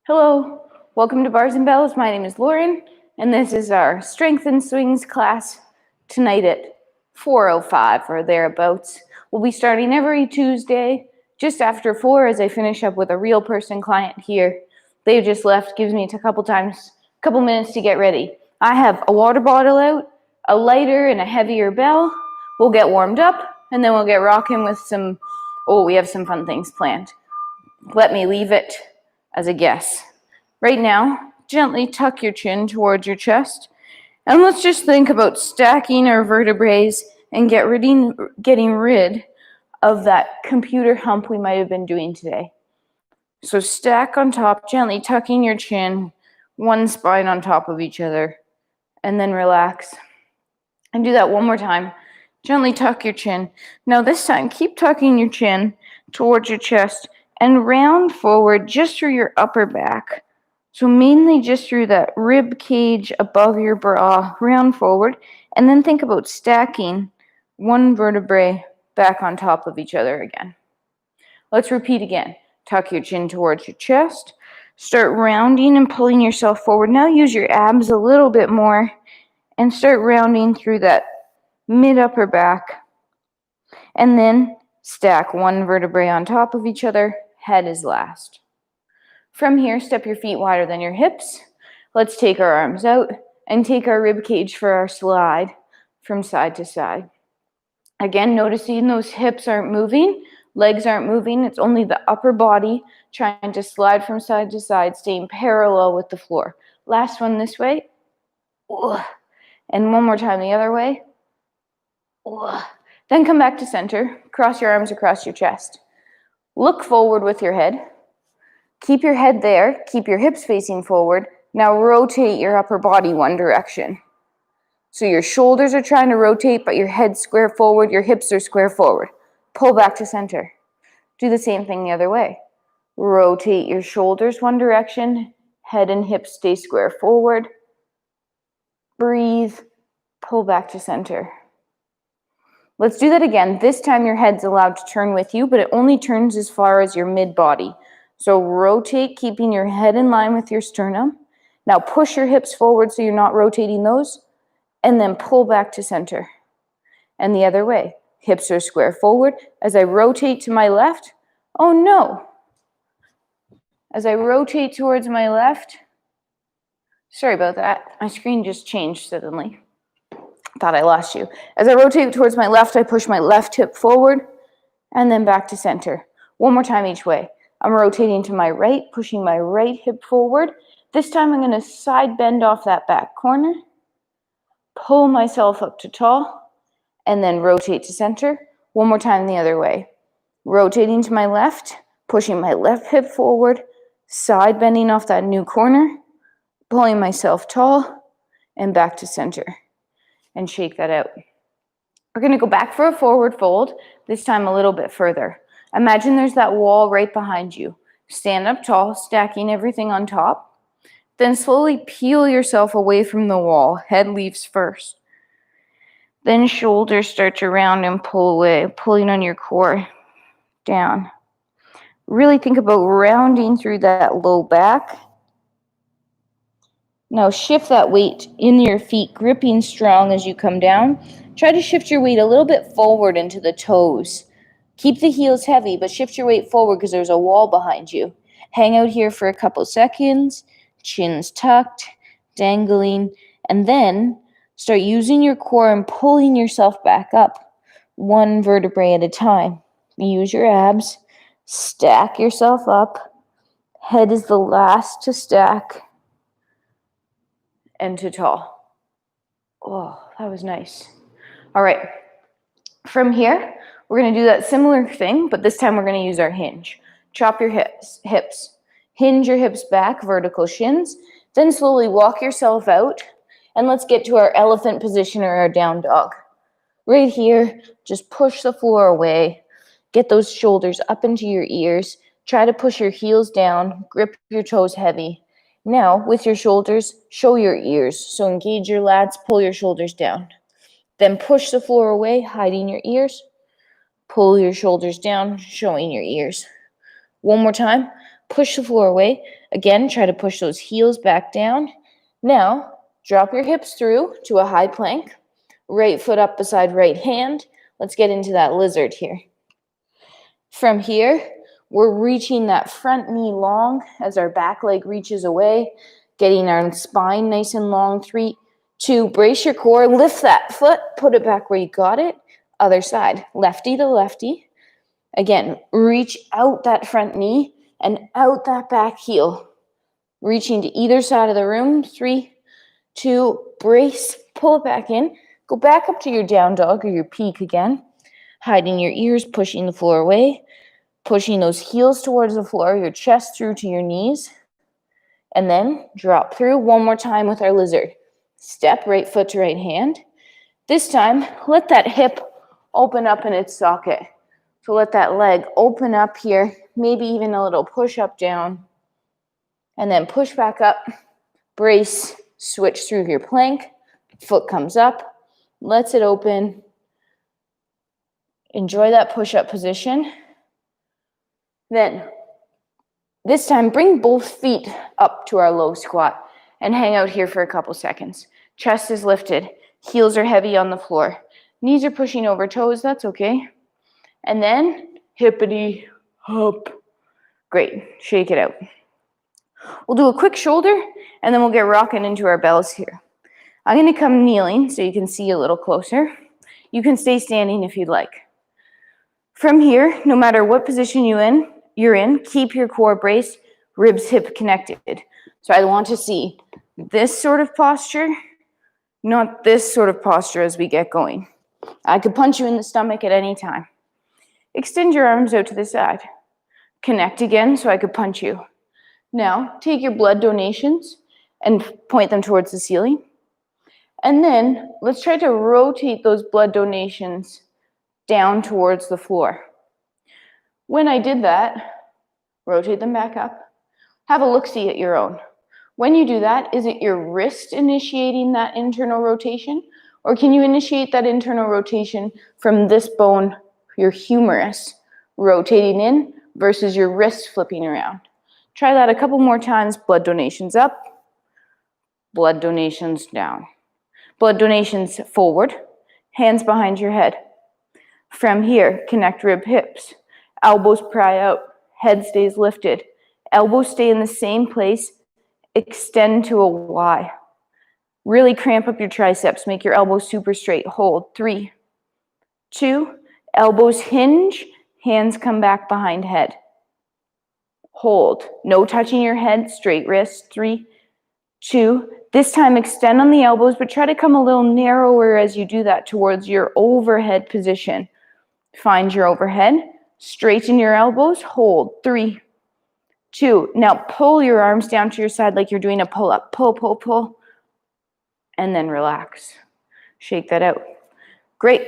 Hello, welcome to Bars and Bells. My name is Lauren, and this is our Strength and Swings class tonight at 4:05 or thereabouts. We'll be starting every Tuesday just after 4 as I finish up with a real person client here. They just left, gives me a couple minutes to get ready. I have a water bottle out, a lighter, and a heavier bell. We'll get warmed up, and then we'll get rocking with we have some fun things planned. Let me leave it as a guess. Right now, gently tuck your chin towards your chest, and let's just think about stacking our vertebrae and getting rid of that computer hump we might have been doing today. So stack on top, gently tucking your chin, one spine on top of each other, and then relax. And do that one more time. Gently tuck your chin. Now this time, keep tucking your chin towards your chest and round forward just through your upper back. So mainly just through that rib cage above your bra, round forward, and then think about stacking one vertebrae back on top of each other again. Let's repeat again. Tuck your chin towards your chest. Start rounding and pulling yourself forward. Now use your abs a little bit more and start rounding through that mid-upper back. And then stack one vertebrae on top of each other. Head is last. From here, step your feet wider than your hips. Let's take our arms out and take our rib cage for our slide from side to side. Again, noticing those hips aren't moving, legs aren't moving. It's only the upper body trying to slide from side to side, staying parallel with the floor. Last one this way. And one more time the other way. Then come back to center. Cross your arms across your chest. Look forward with your head. Keep your head there. Keep your hips facing forward. Now rotate your upper body one direction. So your shoulders are trying to rotate, but your head's square forward, your hips are square forward. Pull back to center. Do the same thing the other way. Rotate your shoulders one direction. Head and hips stay square forward. Breathe. Pull back to center. Let's do that again. This time your head's allowed to turn with you, but it only turns as far as your mid-body. So rotate, keeping your head in line with your sternum. Now push your hips forward so you're not rotating those, and then pull back to center. And the other way. Hips are square forward. As I rotate to my left, oh no. As I rotate towards my left, sorry about that. My screen just changed suddenly. Thought I lost you. As I rotate towards my left, I push my left hip forward and then back to center. One more time each way. I'm rotating to my right, pushing my right hip forward. This time I'm going to side bend off that back corner, pull myself up to tall, and then rotate to center. One more time the other way. Rotating to my left, pushing my left hip forward, side bending off that new corner, pulling myself tall, and back to center. And shake that out. We're going to go back for a forward fold, this time a little bit further. Imagine there's that wall right behind you. Stand up tall, stacking everything on top. Then slowly peel yourself away from the wall. Head leaves first. Then shoulders start to round and pull away, pulling on your core down. Really think about rounding through that low back. Now shift that weight in your feet, gripping strong as you come down. Try to shift your weight a little bit forward into the toes. Keep the heels heavy, but shift your weight forward because there's a wall behind you. Hang out here for a couple seconds, chins tucked, dangling, and then start using your core and pulling yourself back up, one vertebrae at a time. Use your abs, stack yourself up. Head is the last to stack. And to tall. Oh, that was nice. All right. From here, we're going to do that similar thing, but this time we're going to use our hinge. Chop your hips. Hinge your hips back, vertical shins. Then slowly walk yourself out. And let's get to our elephant position or our down dog. Right here, just push the floor away. Get those shoulders up into your ears. Try to push your heels down. Grip your toes heavy. Now, with your shoulders, show your ears. So engage your lats, pull your shoulders down. Then push the floor away, hiding your ears. Pull your shoulders down, showing your ears. One more time. push the floor away. Again, try to push those heels back down. Now, drop your hips through to a high plank. Right foot up beside right hand. Let's get into that lizard here. From here, we're reaching that front knee long as our back leg reaches away, getting our spine nice and long. 3, 2, brace your core, lift that foot, put it back where you got it. Other side, lefty to lefty. Again, reach out that front knee and out that back heel. Reaching to either side of the room. 3, 2, brace, pull it back in. Go back up to your down dog or your peak again. Hiding your ears, pushing the floor away. Pushing those heels towards the floor, your chest through to your knees. And then drop through one more time with our lizard. Step right foot to right hand. This time, let that hip open up in its socket. So let that leg open up here, maybe even a little push up down. And then push back up, brace, switch through your plank. Foot comes up, lets it open. Enjoy that push-up position. Then, this time, bring both feet up to our low squat and hang out here for a couple seconds. Chest is lifted, heels are heavy on the floor. Knees are pushing over toes, that's okay. And then, hippity hop. Great, shake it out. We'll do a quick shoulder, and then we'll get rocking into our bells here. I'm gonna come kneeling so you can see a little closer. You can stay standing if you'd like. From here, no matter what position you're in, keep your core braced, ribs hip connected. So I want to see this sort of posture, not this sort of posture as we get going. I could punch you in the stomach at any time. Extend your arms out to the side. Connect again so I could punch you. Now, take your blood donations and point them towards the ceiling. And then let's try to rotate those blood donations down towards the floor. When I did that, rotate them back up. Have a look-see at your own. When you do that, is it your wrist initiating that internal rotation? Or can you initiate that internal rotation from this bone, your humerus, rotating in versus your wrist flipping around? Try that a couple more times. Blood donations up, blood donations down. Blood donations forward, hands behind your head. From here, connect rib hips. Elbows pry out, head stays lifted. Elbows stay in the same place, extend to a Y. Really cramp up your triceps, make your elbows super straight. Hold, 3, 2, elbows hinge, hands come back behind head. Hold, no touching your head, straight wrist, 3, 2. This time extend on the elbows, but try to come a little narrower as you do that towards your overhead position. Find your overhead, straighten your elbows, hold, 3, 2. Now pull your arms down to your side like you're doing a pull-up. Pull, pull, pull, and then relax. Shake that out. Great.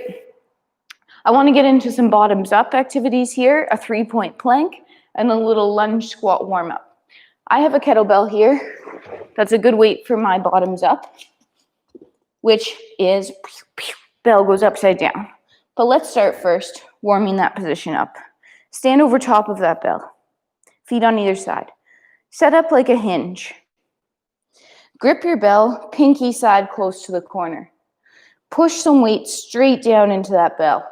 I want to get into some bottoms-up activities here, a 3-point plank, and a little lunge squat warm-up. I have a kettlebell here. That's a good weight for my bottoms up, which is bell goes upside down. But let's start first warming that position up. Stand over top of that bell. Feet on either side. Set up like a hinge. Grip your bell, pinky side close to the corner. Push some weight straight down into that bell.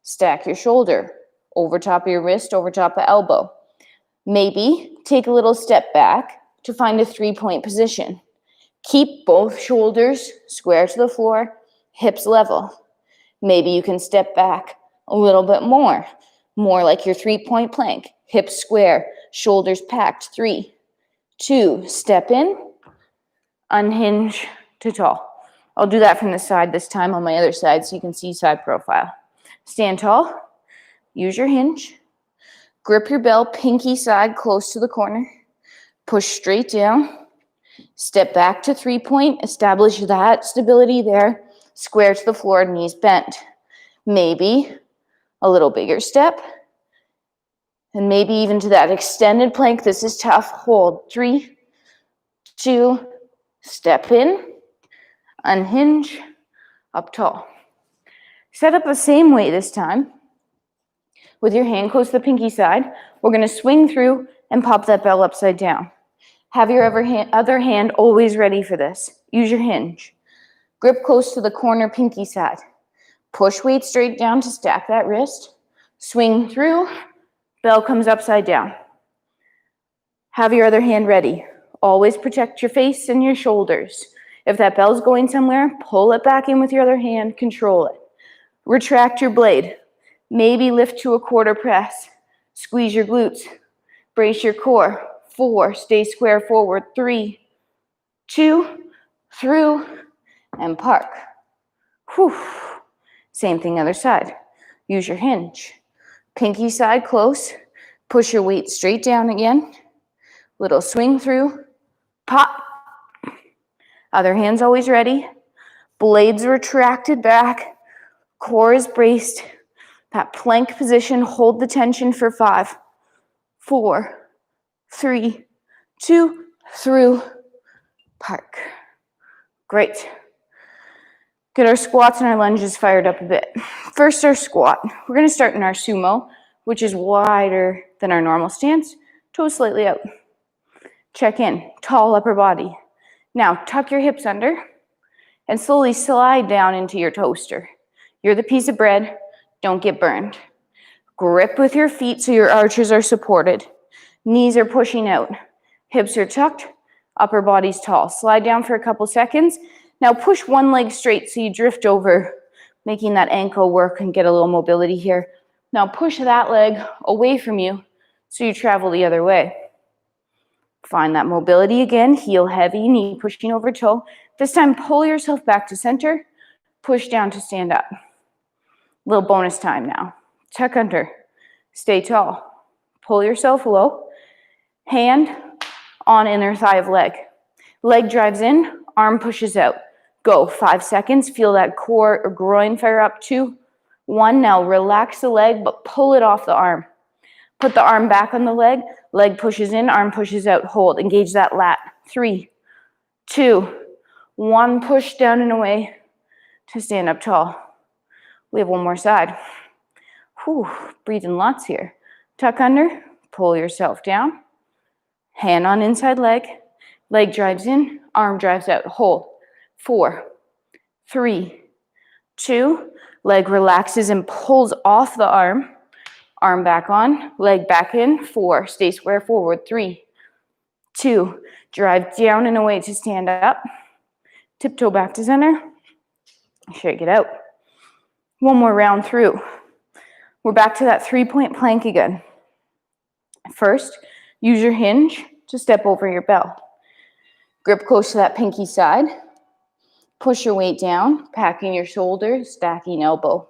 Stack your shoulder over top of your wrist, over top of elbow. Maybe take a little step back to find a 3-point position. Keep both shoulders square to the floor, hips level. Maybe you can step back a little bit more like your 3-point plank. Hips square, shoulders packed. 3, 2, step in, unhinge to tall. I'll do that from the side this time on my other side so you can see side profile. Stand tall, use your hinge, grip your bell, pinky side close to the corner, push straight down, step back to 3-point, establish that stability there, square to the floor, knees bent. Maybe a little bigger step, and maybe even to that extended plank. This is tough. Hold, 3, 2, step in, unhinge, up tall. Set up the same way this time. With your hand close to the pinky side, we're going to swing through and pop that bell upside down. Have your other hand always ready for this. Use your hinge. Grip close to the corner pinky side. Push weight straight down to stack that wrist. Swing through, bell comes upside down. Have your other hand ready. Always protect your face and your shoulders. If that bell's going somewhere, pull it back in with your other hand, control it. Retract your blade. Maybe lift to a quarter press. Squeeze your glutes. Brace your core. 4, stay square forward. 3, 2, through, and park. Whew. Same thing other side. Use your hinge. Pinky side close. Push your weight straight down again. Little swing through. Pop. Other hand's always ready. Blades retracted back. Core is braced. That plank position, hold the tension for 5, 4, 3, 2, through, park. Great. Get our squats and our lunges fired up a bit. First, our squat. We're going to start in our sumo, which is wider than our normal stance. Toes slightly out. Check in. Tall upper body. Now, tuck your hips under and slowly slide down into your toaster. You're the piece of bread. Don't get burned. Grip with your feet so your arches are supported. Knees are pushing out. Hips are tucked. Upper body's tall. Slide down for a couple seconds. Now push one leg straight so you drift over, making that ankle work and get a little mobility here. Now push that leg away from you so you travel the other way. Find that mobility again. Heel heavy, knee pushing over toe. This time pull yourself back to center. Push down to stand up. Little bonus time now. Tuck under. Stay tall. Pull yourself low. Hand on inner thigh of leg. Leg drives in, arm pushes out. Go. 5 seconds. Feel that core or groin fire up. 2, 1. Now relax the leg, but pull it off the arm. Put the arm back on the leg. Leg pushes in, arm pushes out. Hold. Engage that lat. 3, 2, 1. Push down and away to stand up tall. We have one more side. Whew, breathing lots here. Tuck under, pull yourself down. Hand on inside leg. Leg drives in, arm drives out. Hold. 4, 3, 2. Leg relaxes and pulls off the arm. Arm back on, leg back in. 4, stay square forward. 3, 2, drive down and away to stand up. Tiptoe back to center. Shake it out. One more round through. We're back to that 3-point plank again. First, use your hinge to step over your bell. Grip close to that pinky side. Push your weight down, packing your shoulders, stacking elbow.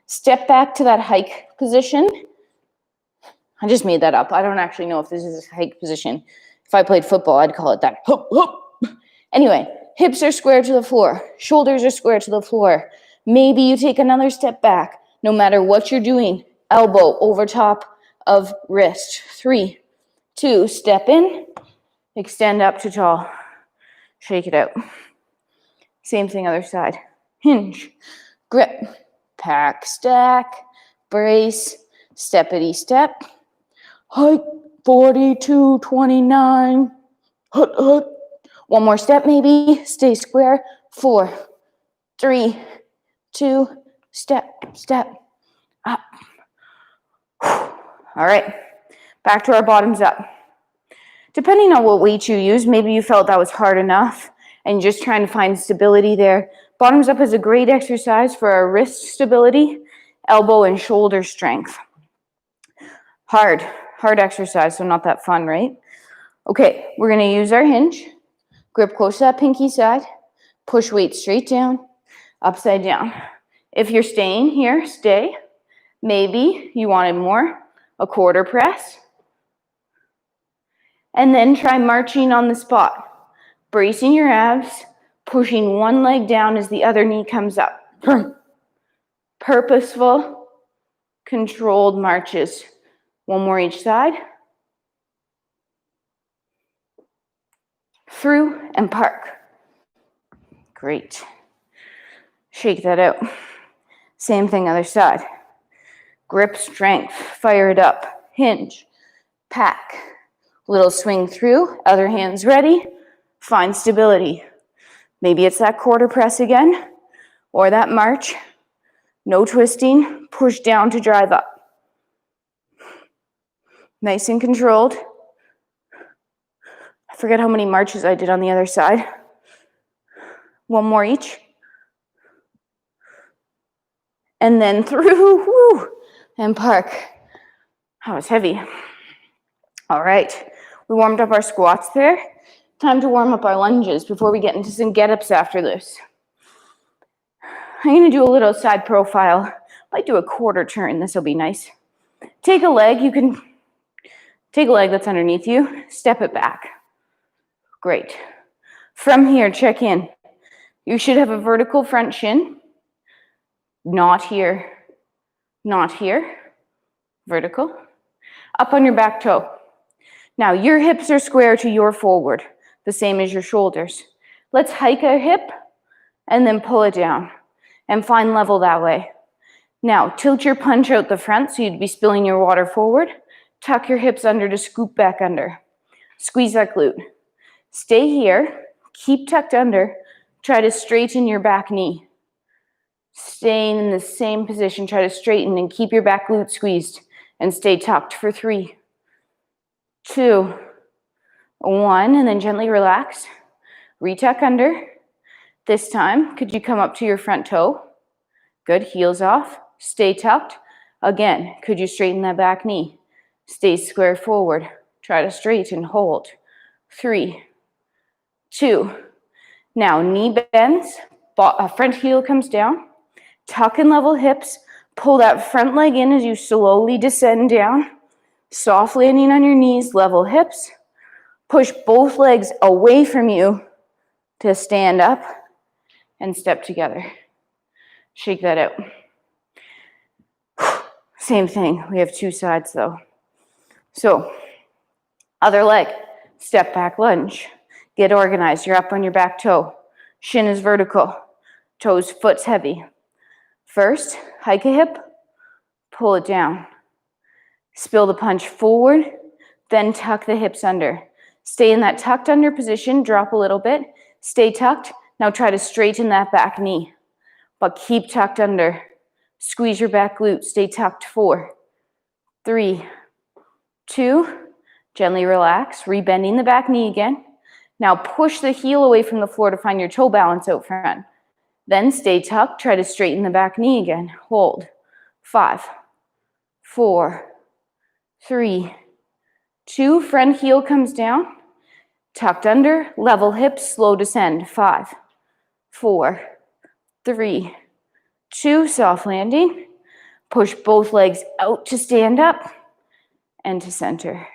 Step back to that hike position. I just made that up. I don't actually know if this is a hike position. If I played football, I'd call it that. Hup, hup. Anyway, hips are square to the floor. Shoulders are square to the floor. Maybe you take another step back. No matter what you're doing, elbow over top of wrist. 3, 2, step in, extend up to tall. Shake it out. Same thing other side. Hinge, grip, pack, stack, brace, steppity step. Hike, 42, 29. Hut, hut. One more step maybe. Stay square. 4, 3, 2, step, step, up. All right, back to our bottoms up. Depending on what weight you use, maybe you felt that was hard enough and just trying to find stability there. Bottoms up is a great exercise for our wrist stability, elbow and shoulder strength. Hard exercise, so not that fun, right? Okay, we're gonna use our hinge. Grip close to that pinky side. Push weight straight down, upside down. If you're staying here, stay. Maybe you wanted more, a quarter press. And then try marching on the spot. Bracing your abs, pushing one leg down as the other knee comes up. Purposeful, controlled marches. One more each side. Through and park. Great. Shake that out. Same thing other side. Grip strength, fire it up. Hinge, pack. Little swing through, other hand's ready. Find stability. Maybe it's that quarter press again, or that march. No twisting, push down to drive up. Nice and controlled. I forget how many marches I did on the other side. One more each. And then through, woo, and park. That was heavy. All right, we warmed up our squats there. Time to warm up our lunges before we get into some get-ups after this. I'm gonna do a little side profile. Might do a quarter turn, this will be nice. Take a leg, you can take a leg that's underneath you, step it back. Great. From here, check in. You should have a vertical front shin. Not here, not here. Vertical. Up on your back toe. Now your hips are square to your forward, the same as your shoulders. Let's hike our hip and then pull it down and find level that way. Now tilt your punch out the front so you'd be spilling your water forward. Tuck your hips under to scoop back under. Squeeze that glute. Stay here, keep tucked under. Try to straighten your back knee. Staying in the same position, try to straighten and keep your back glute squeezed and stay tucked for 3, 2, 1, and then gently relax. Retuck under. This time, could you come up to your front toe? Good, heels off, stay tucked. Again, could you straighten that back knee? Stay square forward. Try to straighten, hold. 3, 2. Now knee bends, front heel comes down. Tuck and level hips. Pull that front leg in as you slowly descend down. Soft landing on your knees, level hips. Push both legs away from you to stand up and step together. Shake that out. Same thing, we have 2 sides though. So, other leg, step back lunge. Get organized, you're up on your back toe. Shin is vertical, toes, foot's heavy. First, hike a hip, pull it down. Spill the punch forward, then tuck the hips under. Stay in that tucked under position, drop a little bit, stay tucked. Now try to straighten that back knee, but keep tucked under. Squeeze your back glute, stay tucked. 4, 3, 2, gently relax, rebending the back knee again. Now push the heel away from the floor to find your toe balance out front. Then stay tucked, try to straighten the back knee again. Hold. 5, 4, 3, 2, front heel comes down. Tucked under, level hips, slow descend. 5, 4, 3, 2, soft landing. Push both legs out to stand up and to center.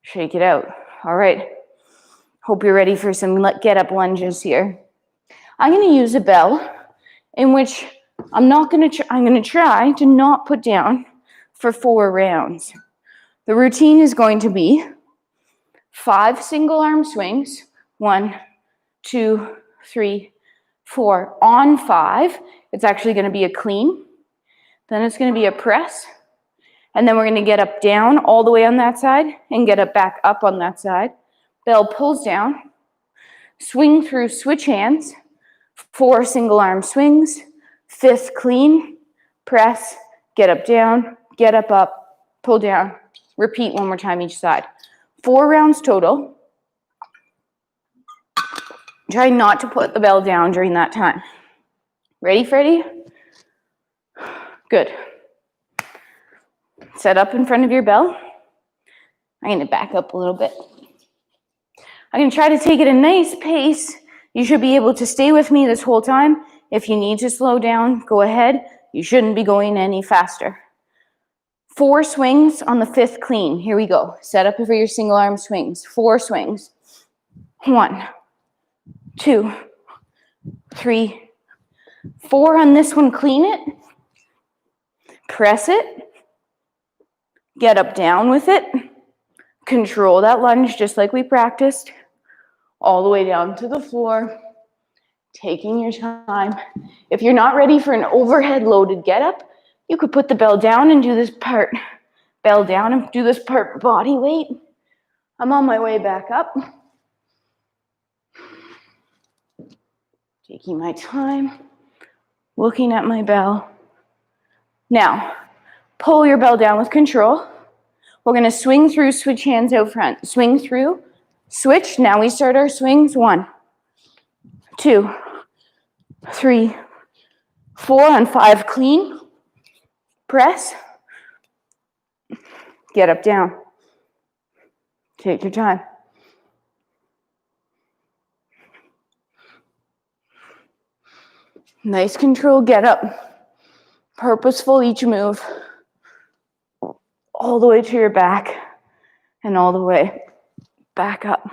Shake it out. All right. Hope you're ready for some get up lunges here. I'm going to use a bell in which I'm going to try to not put down for 4 rounds. The routine is going to be 5 single arm swings. 1, 2, 3, 4. On 5, it's actually going to be a clean. Then it's going to be a press. And then we're going to get up down all the way on that side and get up back up on that side. Bell pulls down. Swing through, switch hands. 4 single arm swings. 5th clean. Press. Get up down. Get up, pull down. Repeat 1 more time each side. 4 rounds total. Try not to put the bell down during that time. Ready, Freddie? Good. Set up in front of your bell. I'm going to back up a little bit. I'm going to try to take it a nice pace. You should be able to stay with me this whole time. If you need to slow down, go ahead. You shouldn't be going any faster. 4 swings on the 5th clean. Here we go. Set up for your single arm swings. 4 swings. 1, 2, 3, 4 on this one. Clean it. Press it. Get up down with it. Control that lunge just like we practiced. All the way down to the floor. Taking your time. If you're not ready for an overhead loaded get up, You could put the bell down and do this part body weight. I'm on my way back up. Taking my time, looking at my bell. Now, pull your bell down with control. We're gonna swing through, switch hands out front. Swing through, switch. Now we start our swings. 1, 2, 3, 4, on 5, clean. Press. Get up, down. Take your time. Nice control, get up. Purposeful each move. All the way to your back and all the way back up.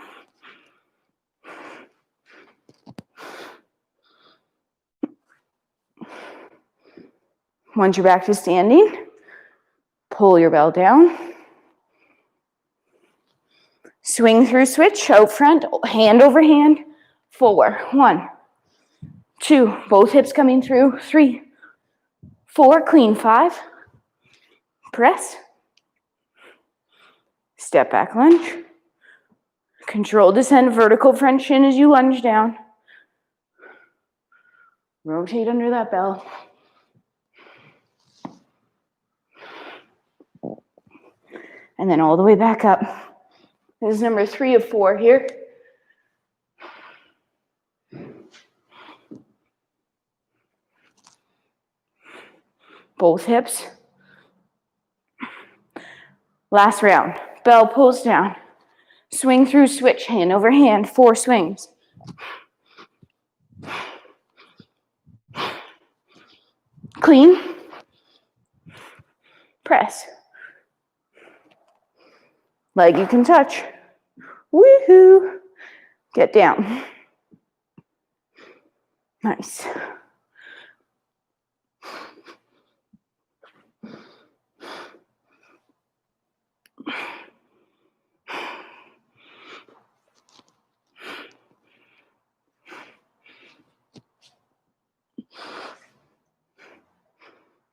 Once you're back to standing, pull your bell down. Swing through, switch, out front, hand over hand, forward. 1, 2, both hips coming through. 3, 4, clean. 5, press. Step back lunge. Control descent, vertical front shin as you lunge down. Rotate under that bell. And then all the way back up. This is number 3 of 4 here. Both hips. Last round. Bell pulls down. Swing through, switch, hand over hand, 4 swings. Clean. Press. Leg you can touch. Woohoo! Get down. Nice.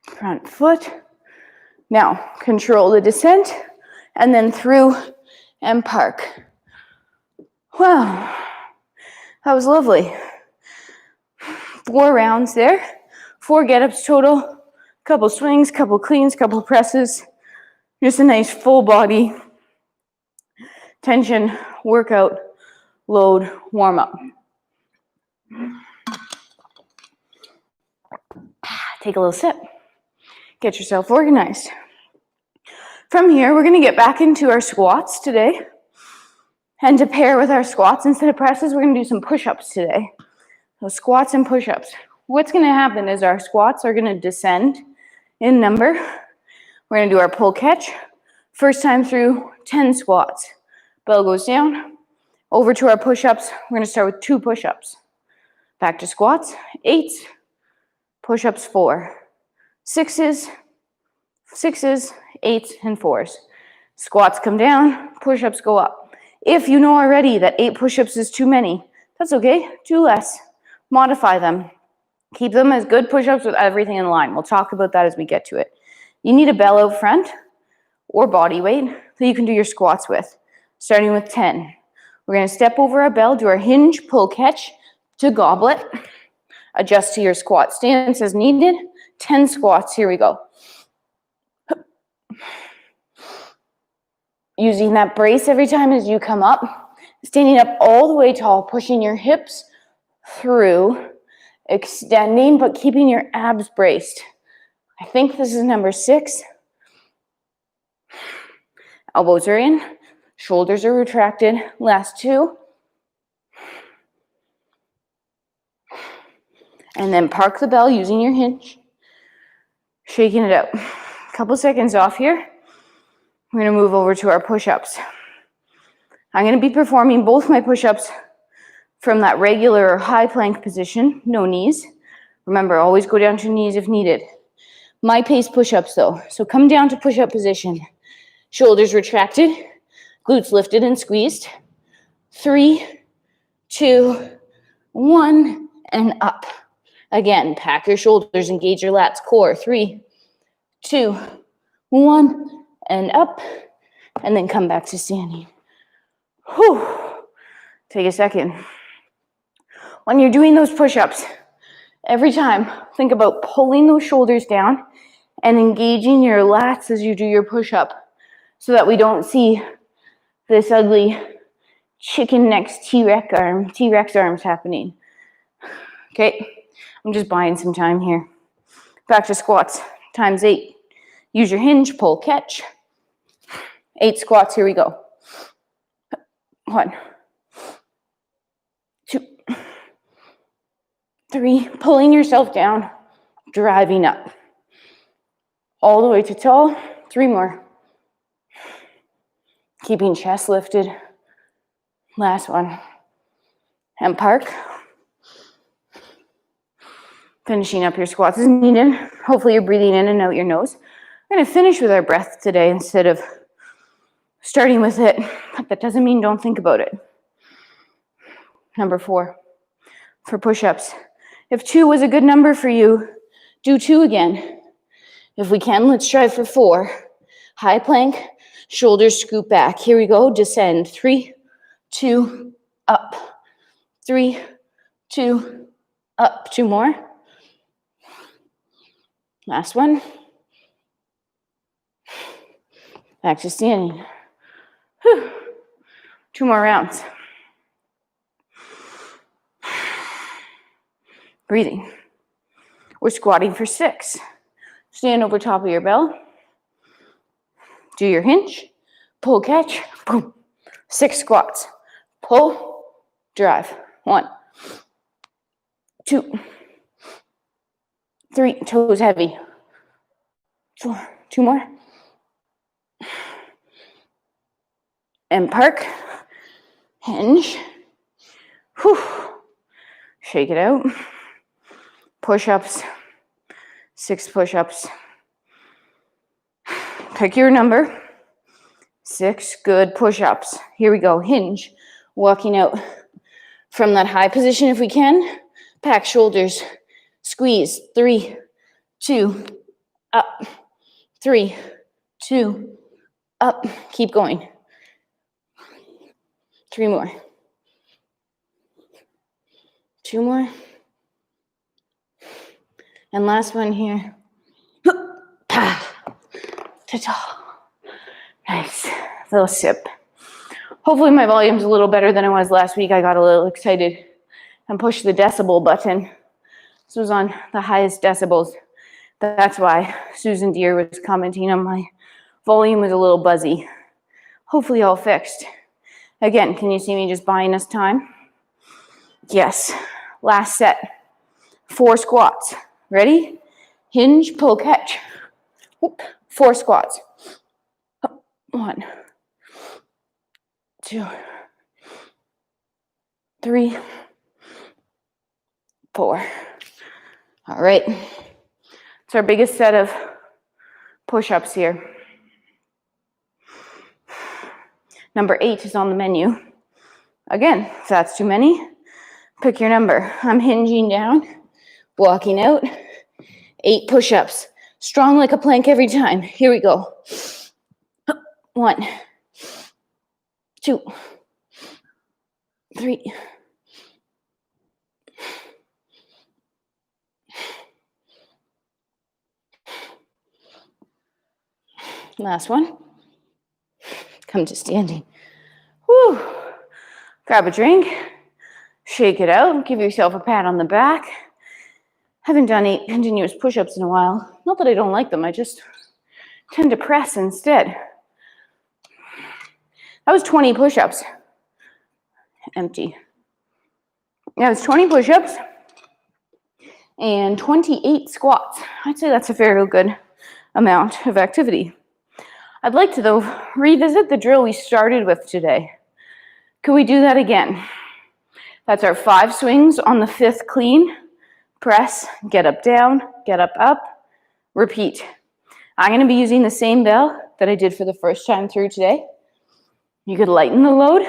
Front foot. Now, control the descent, and then through and park. Wow, that was lovely. 4 rounds there. 4 get-ups total. Couple swings, couple cleans, couple presses. Just a nice full body tension workout load warm-up. Take a little sip. Get yourself organized. From here, we're going to get back into our squats today. And to pair with our squats, instead of presses, we're going to do some push-ups today. So squats and push-ups. What's going to happen is our squats are going to descend in number. We're going to do our pull catch. First time through, 10 squats. Bell goes down. Over to our push-ups. We're going to start with 2 push-ups. Back to squats. 8s. Push-ups 4. 6s. 6s. 8s and 4s. Squats come down. Push-ups go up. If you know already that 8 push-ups is too many, that's okay. 2 less. Modify them. Keep them as good push-ups with everything in line. We'll talk about that as we get to it. You need a bell out front or body weight that you can do your squats with, starting with 10. We're going to step over our bell, do our hinge, pull, catch to goblet. Adjust to your squat stance as needed. 10 squats. Here we go. Using that brace every time as you come up. Standing up all the way tall, pushing your hips through, extending, but keeping your abs braced. I think this is number 6. Elbows are in, shoulders are retracted. Last 2. And then park the bell using your hinge. Shaking it out. A couple seconds off here. We're going to move over to our push-ups. I'm going to be performing both my push-ups from that regular or high plank position, no knees. Remember, always go down to knees if needed. My pace push-ups though. So come down to push-up position. Shoulders retracted, glutes lifted and squeezed. 3, 2, 1, and up. Again, pack your shoulders, engage your lats, core. 3, 2, 1, and up, and then come back to standing. Whew. Take a second. When you're doing those push-ups, every time, think about pulling those shoulders down and engaging your lats as you do your push-up so that we don't see this ugly chicken neck T-Rex arms happening. Okay, I'm just buying some time here. Back to squats, times 8. Use your hinge, pull, catch. 8 squats, here we go. 1, 2, 3, pulling yourself down, driving up. All the way to tall, 3 more. Keeping chest lifted. Last one. And park. Finishing up your squats as needed. Hopefully you're breathing in and out your nose. We're going to finish with our breath today instead of starting with it. But that doesn't mean don't think about it. Number 4, for push-ups. If 2 was a good number for you, do 2 again. If we can, let's strive for 4. High plank, shoulders scoop back. Here we go, descend. 3, 2, up. 3, 2, up. 2 more. Last one. Back to standing. Whew. 2 more rounds. Breathing. We're squatting for 6. Stand over top of your bell. Do your hinge. Pull, catch. Boom. 6 squats. Pull, drive. 1, 2, 3. Toes heavy. 4. 2 more. And park. Hinge. Whew. Shake it out. Push-ups. 6 push-ups. Pick your number. 6 good push-ups. Here we go. Hinge. Walking out from that high position if we can. Pack shoulders. Squeeze. 3, 2, up. 3, 2, up. Keep going. 3 more. 2 more. And last one here. Nice. Little sip. Hopefully my volume's a little better than it was last week. I got a little excited and pushed the decibel button. This was on the highest decibels. That's why Susan Deere was commenting on my volume was a little buzzy. Hopefully all fixed. Again, can you see me just buying us time? Yes. Last set. 4 squats. Ready? Hinge, pull, catch. 4 squats. 1, 2, 3, 4. All right. It's our biggest set of push-ups here. Number 8 is on the menu. Again, if that's too many, pick your number. I'm hinging down, walking out. 8 push-ups. Strong like a plank every time. Here we go. 1, 2, 3, 4. Last one. Come to standing. Woo. Grab a drink. Shake it out. Give yourself a pat on the back. Haven't done 8 continuous push-ups in a while. Not that I don't like them. I just tend to press instead. That was 20 push-ups. Empty. That was 20 push-ups and 28 squats. I'd say that's a fairly good amount of activity. I'd like to, though, revisit the drill we started with today. Could we do that again? That's our 5 swings on the 5th clean. Press, get up, down, get up, up, repeat. I'm going to be using the same bell that I did for the first time through today. You could lighten the load.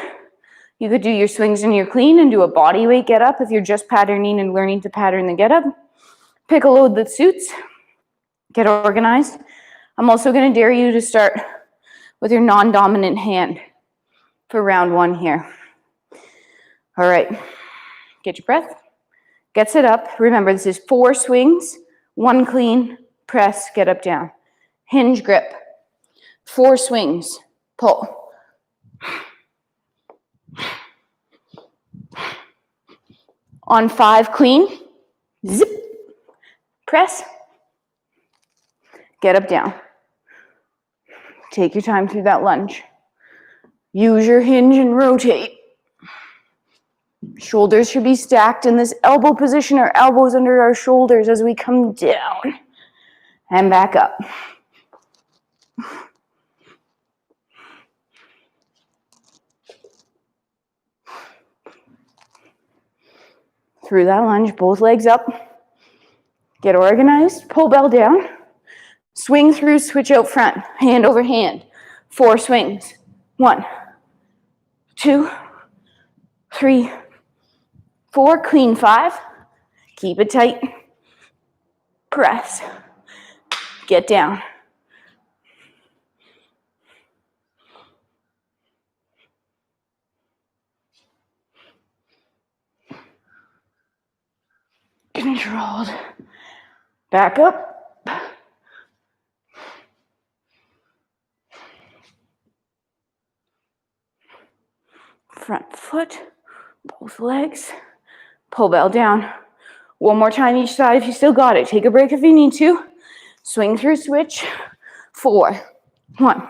You could do your swings and your clean and do a body weight get up if you're just patterning and learning to pattern the get up. Pick a load that suits. Get organized. I'm also going to dare you to start with your non-dominant hand for round 1 here. All right, get your breath, get set up. Remember, this is 4 swings, 1 clean, press, get up, down. Hinge grip, 4 swings, pull. On 5 clean, zip, press, get up, down. Take your time through that lunge. Use your hinge and rotate. Shoulders should be stacked in this elbow position, our elbows under our shoulders as we come down and back up. Through that lunge, both legs up. Get organized, pull bell down. Swing through, switch out front, hand over hand. 4 swings. 1, 2, 3, 4. Clean 5. Keep it tight. Press. Get down. Controlled. Back up. Front foot, both legs. Pull bell down. 1 more time each side if you still got it. Take a break if you need to. Swing through, switch. 4, 1.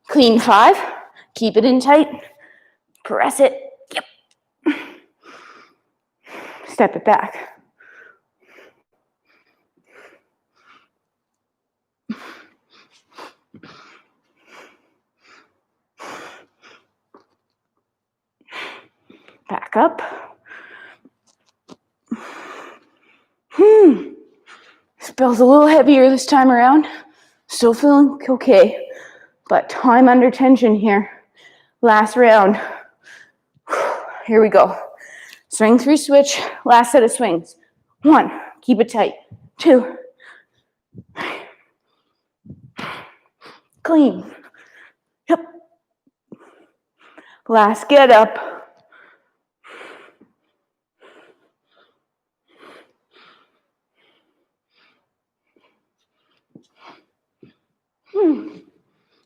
Clean 5. Keep it in tight. Press it. Yep. Step it back. Back up. This bell's a little heavier this time around. Still feeling okay, but time under tension here. Last round. Here we go. Swing through, switch. Last set of swings. 1, keep it tight. 2, clean. Yep. Last, get up.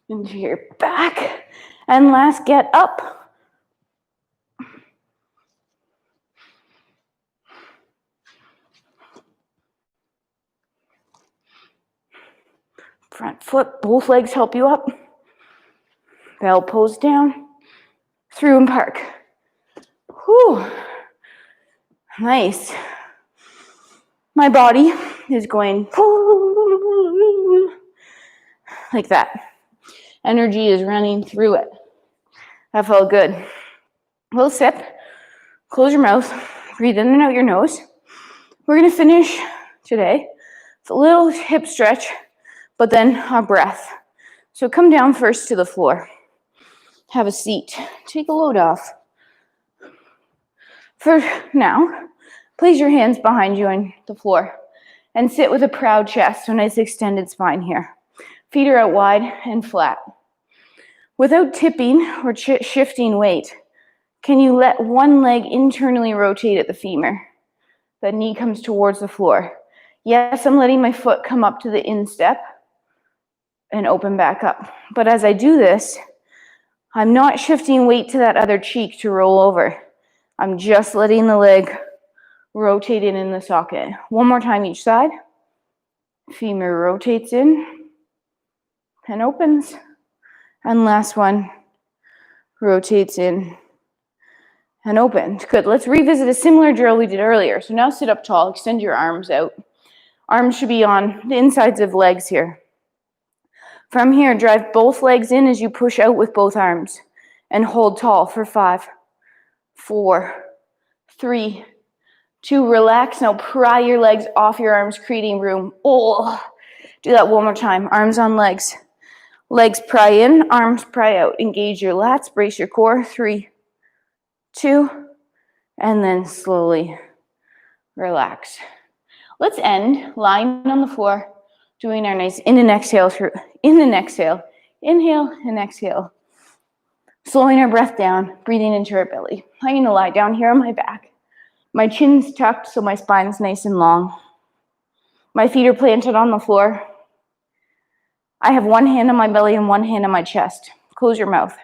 Into your back. And last, get up. Front foot, both legs help you up. Bell pose down. Through and park. Whew. Nice. My body is going like that. Energy is running through it. That felt good. A little sip. Close your mouth. Breathe in and out your nose. We're going to finish today with a little hip stretch, but then our breath. So come down first to the floor. Have a seat. Take a load off. For now, place your hands behind you on the floor and sit with a proud chest, so nice extended spine here. Feet are out wide and flat. Without tipping or shifting weight, can you let one leg internally rotate at the femur? The knee comes towards the floor. Yes, I'm letting my foot come up to the instep and open back up. But as I do this, I'm not shifting weight to that other cheek to roll over. I'm just letting the leg rotate in the socket. 1 more time each side. Femur rotates in and opens. And last one, rotates in and opens. Good, let's revisit a similar drill we did earlier. So now sit up tall, extend your arms out. Arms should be on the insides of legs here. From here, drive both legs in as you push out with both arms. And hold tall for 5, 4, 3, 2, relax. Now pry your legs off your arms, creating room. Oh, do that 1 more time, arms on legs. Legs pry in, arms pry out. Engage your lats, brace your core. 3, 2, and then slowly relax. Let's end lying on the floor, doing our nice in and exhale, inhale and exhale. Slowing our breath down, breathing into our belly. I'm gonna lie down here on my back. My chin's tucked so my spine's nice and long. My feet are planted on the floor. I have one hand on my belly and one hand on my chest. Close your mouth.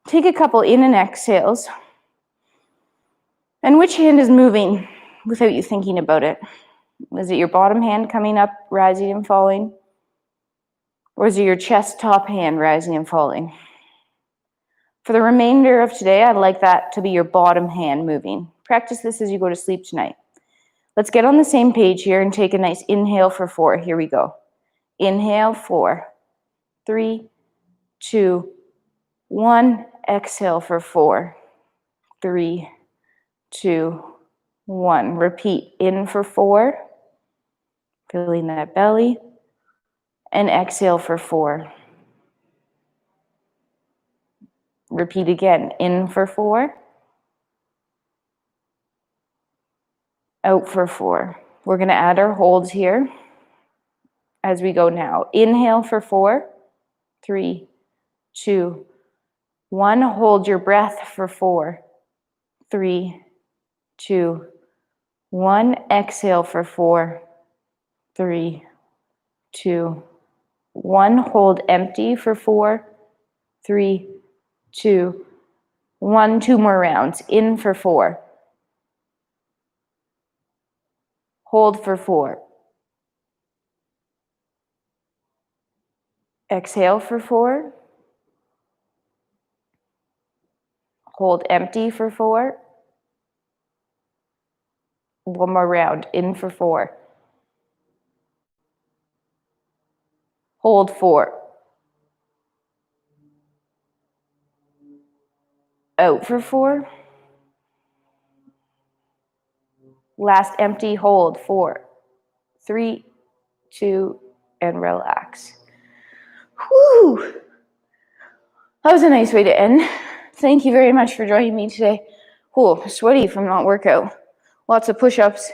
Take a couple in and exhales. And which hand is moving without you thinking about it? Is it your bottom hand coming up, rising and falling? Or is it your chest top hand rising and falling? For the remainder of today, I'd like that to be your bottom hand moving. Practice this as you go to sleep tonight. Let's get on the same page here and take a nice inhale for 4. Here we go. Inhale, 4, 3, 2, 1. Exhale for 4, 3, 2, 1. Repeat. In for 4, filling that belly, and exhale for 4. Repeat again. In for 4, out for 4. We're going to add our holds here as we go now. Inhale for 4, 3, 2, 1. Hold your breath for 4, 3, 2, 1. Exhale for 4, 3, 2, 1. Hold empty for 4, 3, 2, 1. 2 more rounds. In for 4. Hold for 4. Exhale for 4. Hold empty for 4. One more round. In for 4. Hold 4. Out for 4. Last empty hold. 4, 3, 2, and relax. Whew. That was a nice way to end. Thank you very much for joining me today. Cool, sweaty from that workout. Lots of push-ups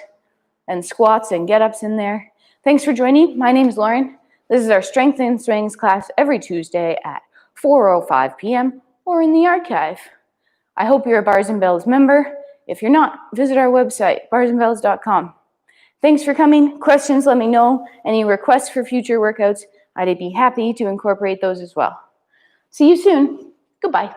and squats and get-ups in there. Thanks for joining. My name is Lauren. This is our Strength and Swings class every Tuesday at 4:05 p.m. or in the archive. I hope you're a Bars and Bells member. If you're not, visit our website, barsandbells.com. Thanks for coming. Questions, let me know. Any requests for future workouts, I'd be happy to incorporate those as well. See you soon. Goodbye.